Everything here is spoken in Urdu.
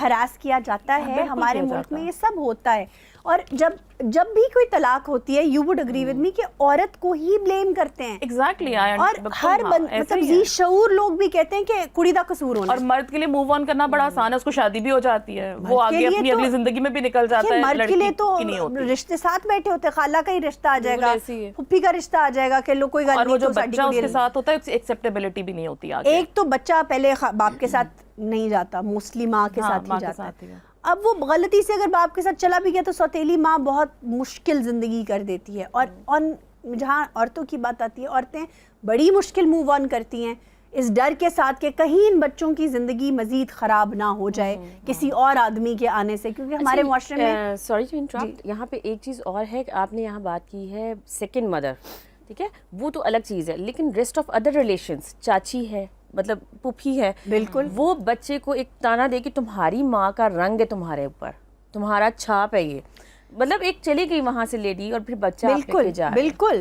ہراس کیا جاتا ہے ہمارے ملک میں, یہ سب ہوتا ہے. اور جب بھی کوئی طلاق ہوتی ہے, you would agree with me, کہ عورت کو ہی بلیم کرتے ہیں. ایگزیکٹلی. اور ہر مطلب ذی شعور لوگ بھی کہتے ہیں کہ کڑی دا قصور ہونا. اور مرد کے لیے موو آن کرنا بڑا آسان ہے, اس کو شادی بھی ہو جاتی ہے, وہ آگے اپنی اگلی زندگی میں بھی نکل جاتا ہے. مرد کے لیے تو رشتے ساتھ بیٹھے ہوتے ہیں, خالہ کا ہی رشتہ آ جائے گا, پھپھی کا رشتہ آ جائے گا کہ لو کوئی گل نہیں. اور وہ جو بچہ اس کے ساتھ ہوتا ہے ایکسیپٹیبلٹی بھی نہیں ہوتی آگے. ایک تو بچہ پہلے باپ کے ساتھ نہیں جاتا, موسٹلی ماں کے ساتھ ہی جاتا ہے. اب وہ غلطی سے اگر باپ کے ساتھ چلا بھی گیا تو سوتیلی ماں بہت مشکل زندگی کر دیتی ہے. اور جہاں عورتوں کی بات آتی ہے, عورتیں بڑی مشکل موو آن کرتی ہیں اس ڈر کے ساتھ کہ کہیں ان بچوں کی زندگی مزید خراب نہ ہو جائے کسی اور آدمی کے آنے سے, کیونکہ ہمارے معاشرے میں سوری ٹو انٹرپٹ, یہاں پہ ایک چیز اور ہے کہ آپ نے یہاں بات کی ہے سیکنڈ مدر, ٹھیک ہے, وہ تو الگ چیز ہے, لیکن ریسٹ آف ادر ریلیشنس, چاچی ہے, مطلب پھوپھی ہے, بالکل, وہ بچے کو ایک تانا دے کہ تمہاری ماں کا رنگ ہے تمہارے اوپر, تمہارا چھاپ ہے یہ, مطلب ایک چلی گئی وہاں سے لیڈی اور پھر بچہ بالکل بالکل